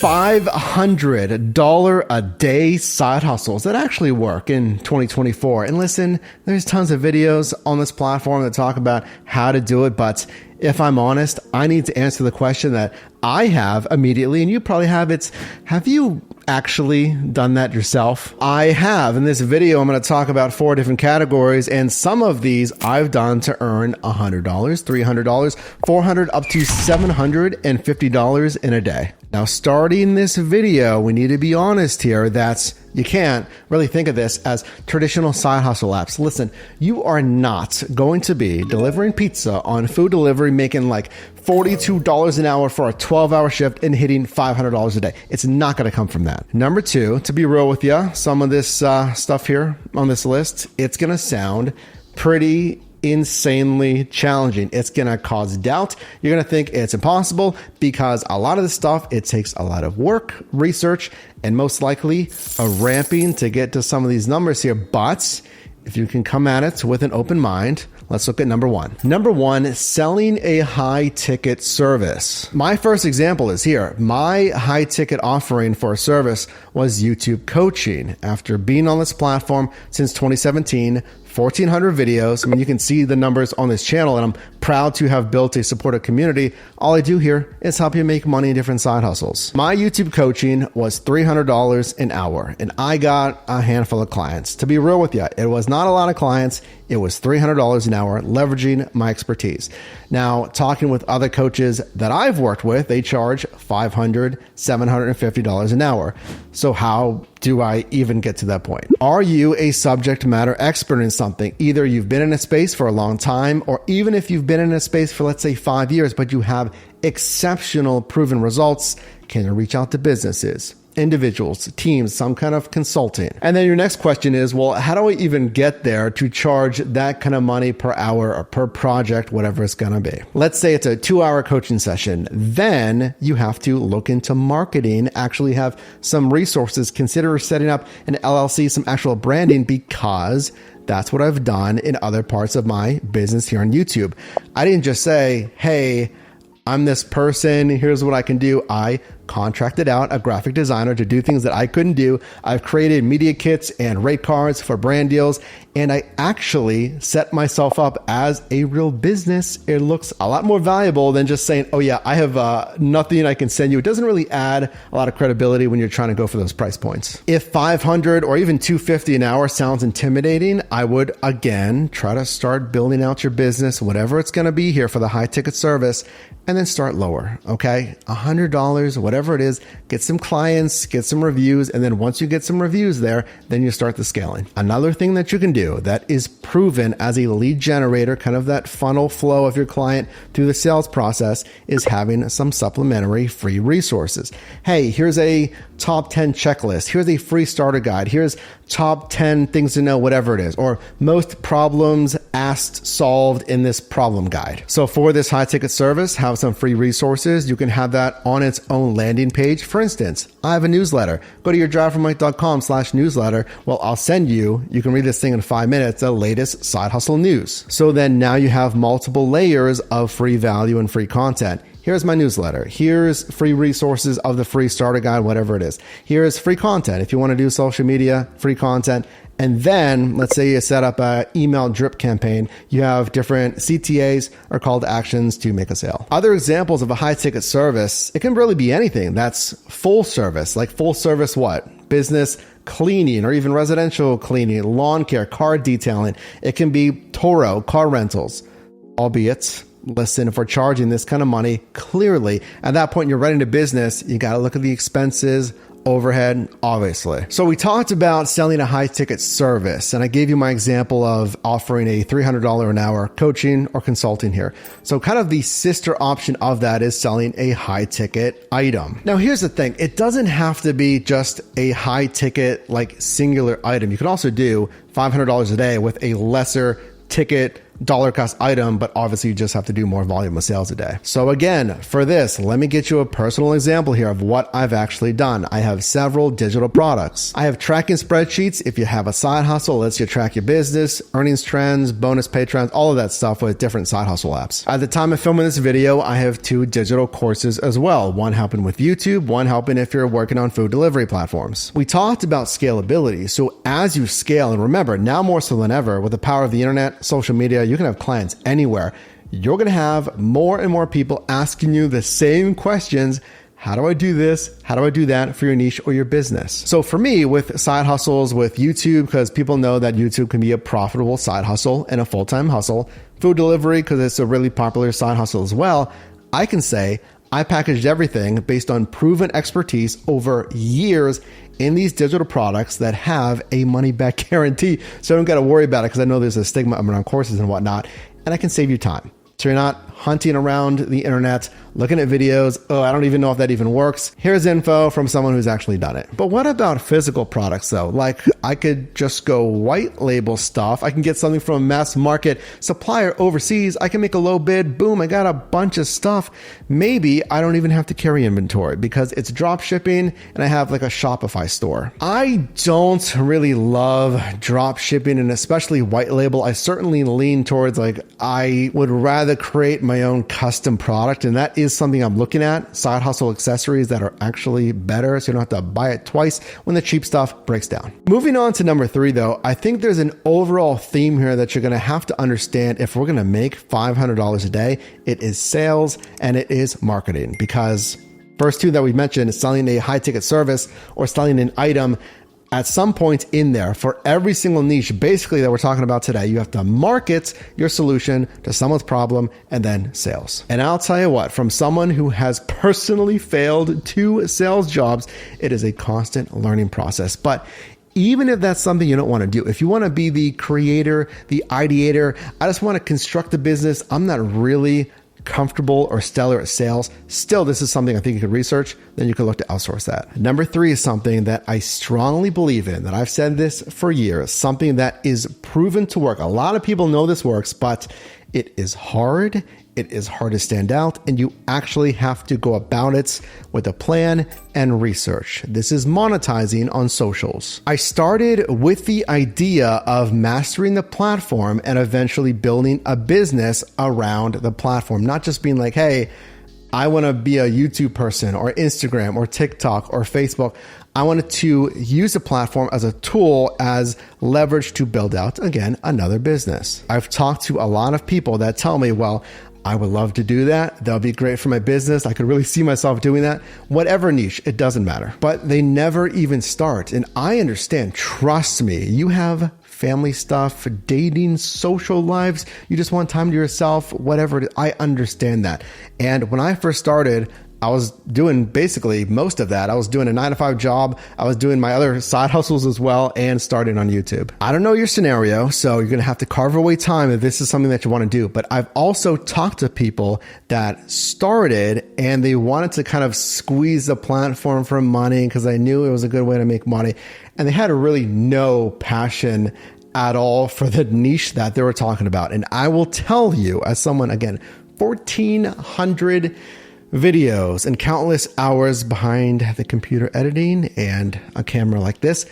$500 a day side hustles that actually work in 2024. And listen, there's tons of videos on this platform that talk about how to do it. But if I'm honest, I need to answer the question that I have immediately, and you probably have. It's, have you actually done that yourself? I have. In this video, I'm going to talk about 4 different categories, and some of these I've done to earn $100, $300, $400, up to $750 in a day. Now, starting this video, we need to be honest here. You can't really think of this as traditional side hustle apps. Listen, you are not going to be delivering pizza on food delivery, making like $42 an hour for a 12-hour shift and hitting $500 a day. It's not going to come from that. Number 2, to be real with you, some of this stuff here on this list, it's going to sound pretty insanely challenging. It's going to cause doubt. You're going to think it's impossible because a lot of this stuff, it takes a lot of work, research, and most likely a ramping to get to some of these numbers here. But if you can come at it with an open mind, let's look at number 1. Number 1, selling a high ticket service. My first example is here. My high ticket offering for a service was YouTube coaching. After being on this platform since 2017, 1,400 videos. I mean, you can see the numbers on this channel, and I'm proud to have built a supportive community. All I do here is help you make money in different side hustles. My YouTube coaching was $300 an hour, and I got a handful of clients. To be real with you, it was not a lot of clients. It was $300 an hour, leveraging my expertise. Now, talking with other coaches that I've worked with, they charge $500, $750 an hour. So how do I even get to that point? Are you a subject matter expert in something? Either you've been in a space for a long time, or even if you've been in a space for, let's say, 5 years, but you have exceptional proven results, can you reach out to businesses, individuals, teams, some kind of consulting? And then your next question is, well, how do I even get there to charge that kind of money per hour or per project, whatever it's going to be? Let's say it's a 2-hour coaching session. Then you have to look into marketing, actually have some resources, consider setting up an LLC, some actual branding, because that's what I've done in other parts of my business here on YouTube. I didn't just say, hey, I'm this person, here's what I can do. I contracted out a graphic designer to do things that I couldn't do. I've created media kits and rate cards for brand deals, and I actually set myself up as a real business. It looks a lot more valuable than just saying, oh yeah, I have nothing I can send you. It doesn't really add a lot of credibility when you're trying to go for those price points. If $500 or even $250 an hour sounds intimidating, I would again try to start building out your business, whatever it's going to be here for the high ticket service, and then start lower. Okay, $100, whatever it is, get some clients, get some reviews, and then once you get some reviews there, then you start the scaling. Another thing that you can do that is proven as a lead generator, kind of that funnel flow of your client through the sales process, is having some supplementary free resources. Hey, here's a top 10 checklist. Here's a free starter guide. Here's top 10 things to know, whatever it is, or most problems asked, solved in this problem guide. So for this high ticket service, have some free resources. You can have that on its own landing page. For instance, I have a newsletter. Go to yourdriveformike.com/newsletter. Well, I'll send you can read this thing in 5 minutes, the latest side hustle news. So then now you have multiple layers of free value and free content. Here's my newsletter. Here's free resources of the free starter guide, whatever it is. Here's free content. If you want to do social media, free content. And then let's say you set up an email drip campaign. You have different CTAs or call to actions to make a sale. Other examples of a high ticket service, it can really be anything. That's full service. Like full service what? Business cleaning or even residential cleaning, lawn care, car detailing. It can be Turo, car rentals, albeit, listen, if we're charging this kind of money, clearly at that point you're running a business, you got to look at the expenses, overhead, obviously. So we talked about selling a high ticket service, and I gave you my example of offering a $300 an hour coaching or consulting here. So kind of the sister option of that is selling a high ticket item. Now here's the thing, it doesn't have to be just a high ticket like singular item. You can also do $500 a day with a lesser ticket dollar cost item, but obviously you just have to do more volume of sales a day. So again, for this, let me get you a personal example here of what I've actually done. I have several digital products. I have tracking spreadsheets. If you have a side hustle, lets you track your business, earnings trends, bonus pay trends, all of that stuff with different side hustle apps. At the time of filming this video, I have 2 digital courses as well. One helping with YouTube, one helping if you're working on food delivery platforms. We talked about scalability. So as you scale, and remember, now more so than ever, with the power of the internet, social media, you can have clients anywhere. You're going to have more and more people asking you the same questions. How do I do this? How do I do that for your niche or your business? So for me, with side hustles, with YouTube, because people know that YouTube can be a profitable side hustle and a full-time hustle, food delivery, because it's a really popular side hustle as well, I can say I packaged everything based on proven expertise over years in these digital products that have a money back guarantee. So I don't got to worry about it, because I know there's a stigma around courses and whatnot, and I can save you time. So you're not hunting around the internet, looking at videos. Oh, I don't even know if that even works. Here's info from someone who's actually done it. But what about physical products though? Like I could just go white label stuff. I can get something from a mass market supplier overseas. I can make a low bid. Boom, I got a bunch of stuff. Maybe I don't even have to carry inventory because it's drop shipping and I have like a Shopify store. I don't really love drop shipping and especially white label. I certainly lean towards like I would rather create my own custom product, and that is something I'm looking at. Side hustle accessories that are actually better, so you don't have to buy it twice when the cheap stuff breaks down. Moving on to number 3 though, I think there's an overall theme here that you're going to have to understand if we're going to make $500 a day. It is sales and it is marketing, because first 2 that we mentioned is selling a high ticket service or selling an item. At some point in there, for every single niche basically that we're talking about today, you have to market your solution to someone's problem and then sales. And I'll tell you what, from someone who has personally failed 2 sales jobs, it is a constant learning process. But even if that's something you don't want to do, if you want to be the creator, the ideator, I just want to construct the business, I'm not really comfortable or stellar at sales, still this is something I think you could research, then you could look to outsource that. Number 3 is something that I strongly believe in, that I've said this for years, something that is proven to work. A lot of people know this works, but it is hard. It is hard to stand out, and you actually have to go about it with a plan and research. This is monetizing on socials. I started with the idea of mastering the platform and eventually building a business around the platform, not just being like, hey, I want to be a YouTube person or Instagram or TikTok or Facebook. I wanted to use the platform as a tool, as leverage to build out, again, another business. I've talked to a lot of people that tell me, well, I would love to do that. That would be great for my business. I could really see myself doing that. Whatever niche, it doesn't matter. But they never even start. And I understand, trust me, you have family stuff, dating, social lives. You just want time to yourself, whatever it is. I understand that. And when I first started, I was doing basically most of that. I was doing a 9-to-5 job. I was doing my other side hustles as well and starting on YouTube. I don't know your scenario, so you're going to have to carve away time if this is something that you want to do. But I've also talked to people that started and they wanted to kind of squeeze the platform for money because I knew it was a good way to make money. And they had really no passion at all for the niche that they were talking about. And I will tell you, as someone, again, 1,400 videos and countless hours behind the computer editing and a camera like this.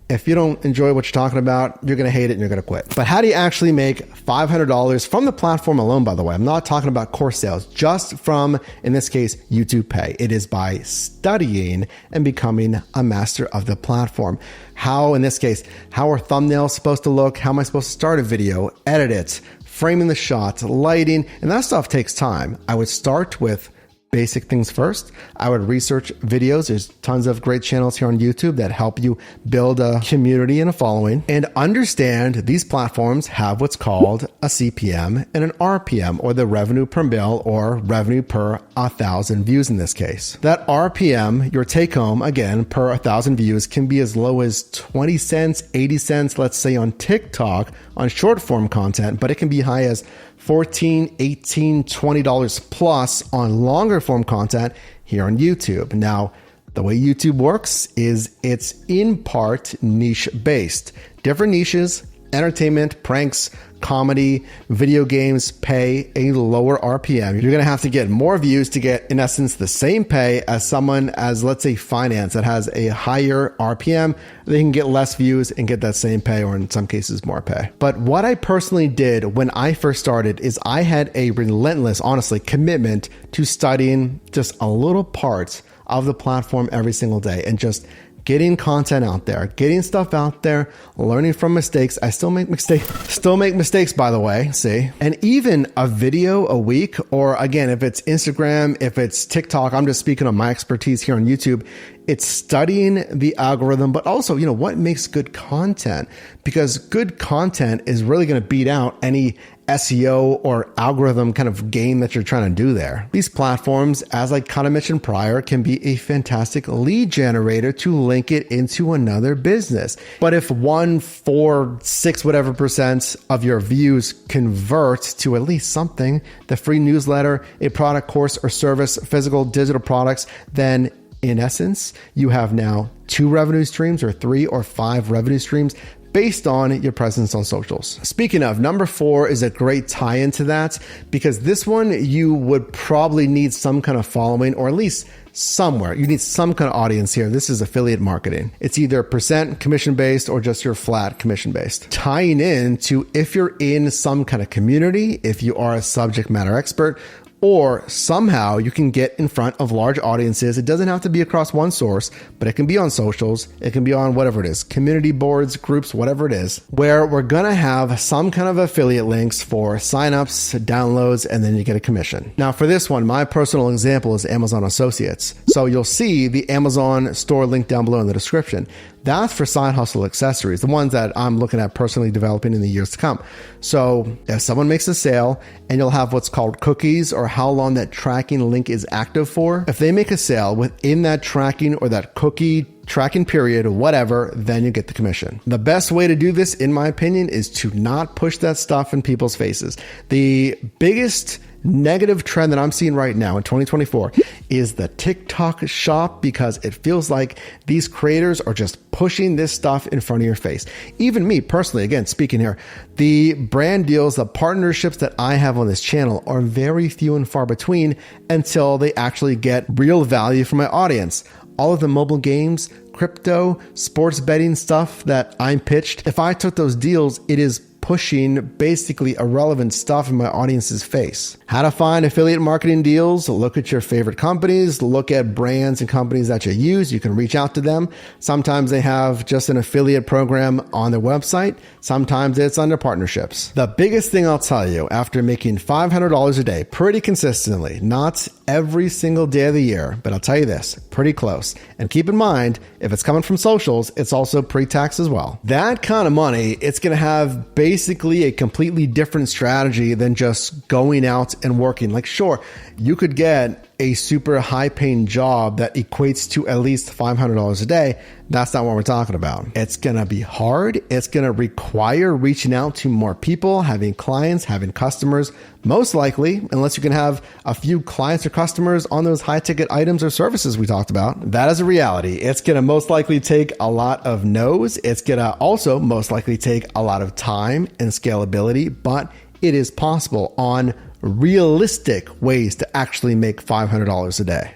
If you don't enjoy what you're talking about, you're going to hate it and you're going to quit. But how do you actually make $500 from the platform alone, by the way? I'm not talking about course sales, just from, in this case, YouTube Pay. It is by studying and becoming a master of the platform. How, in this case, how are thumbnails supposed to look? How am I supposed to start a video, edit it, framing the shots, lighting, and that stuff takes time. I would start with basic things first. I would research videos. There's tons of great channels here on YouTube that help you build a community and a following, and understand these platforms have what's called a CPM and an RPM, or the revenue per mil, or revenue per 1,000 views in this case. That RPM, your take home, again, per 1,000 views, can be as low as 20 cents, 80 cents, let's say on TikTok on short form content, but it can be high as $14, $18, $20 plus on longer form content here on YouTube. Now, the way YouTube works is it's in part niche based. Different niches, entertainment, pranks, comedy, video games pay a lower RPM. You're going to have to get more views to get, in essence, the same pay as someone as, let's say, finance that has a higher RPM. They can get less views and get that same pay, or in some cases, more pay. But what I personally did when I first started is I had a relentless, honestly, commitment to studying just a little part of the platform every single day and just getting content out there, getting stuff out there, learning from mistakes. I still make mistakes, by the way, see? And even a video a week, or again, if it's Instagram, if it's TikTok, I'm just speaking on my expertise here on YouTube. It's studying the algorithm, but also, what makes good content? Because good content is really going to beat out any SEO or algorithm kind of game that you're trying to do there. These platforms, as I kind of mentioned prior, can be a fantastic lead generator to link it into another business. But if 1, 4, 6, whatever % of your views convert to at least something, the free newsletter, a product, course, or service, physical, digital products, then in essence, you have now 2 revenue streams or 3 or 5 revenue streams based on your presence on socials. Speaking of, number 4 is a great tie-in to that, because this one you would probably need some kind of following, or at least somewhere. You need some kind of audience here. This is affiliate marketing. It's either percent commission-based or just your flat commission-based. Tying in to if you're in some kind of community, if you are a subject matter expert, or somehow you can get in front of large audiences. It doesn't have to be across one source, but it can be on socials. It can be on whatever it is, community boards, groups, whatever it is, where we're going to have some kind of affiliate links for signups, downloads, and then you get a commission. Now for this one, my personal example is Amazon Associates. So you'll see the Amazon store link down below in the description. That's for side hustle accessories, the ones that I'm looking at personally developing in the years to come. So if someone makes a sale, and you'll have what's called cookies, or how long that tracking link is active for. If they make a sale within that tracking or that cookie tracking period or whatever, then you get the commission. The best way to do this, in my opinion, is to not push that stuff in people's faces. The biggest negative trend that I'm seeing right now in 2024 is the TikTok shop, because it feels like these creators are just pushing this stuff in front of your face. Even me personally, again, speaking here, the brand deals, the partnerships that I have on this channel are very few and far between until they actually get real value from my audience. All of the mobile games, crypto, sports betting stuff that I'm pitched, if I took those deals, it is pushing basically irrelevant stuff in my audience's face. How to find affiliate marketing deals: look at your favorite companies, look at brands and companies that you use. You can reach out to them. Sometimes they have just an affiliate program on their website. Sometimes it's under partnerships. The biggest thing I'll tell you, after making $500 a day pretty consistently, not every single day of the year, but I'll tell you this, pretty close. And keep in mind, if it's coming from socials, it's also pre-tax as well. That kind of money, it's going to have basically a completely different strategy than just going out and working. Like, sure, you could get a super high paying job that equates to at least $500 a day. That's not what we're talking about. It's going to be hard. It's going to require reaching out to more people, having clients, having customers, most likely, unless you can have a few clients or customers on those high ticket items or services we talked about. That is a reality. It's going to most likely take a lot of no's. It's going to also most likely take a lot of time and scalability, but it is possible on realistic ways to actually make $500 a day.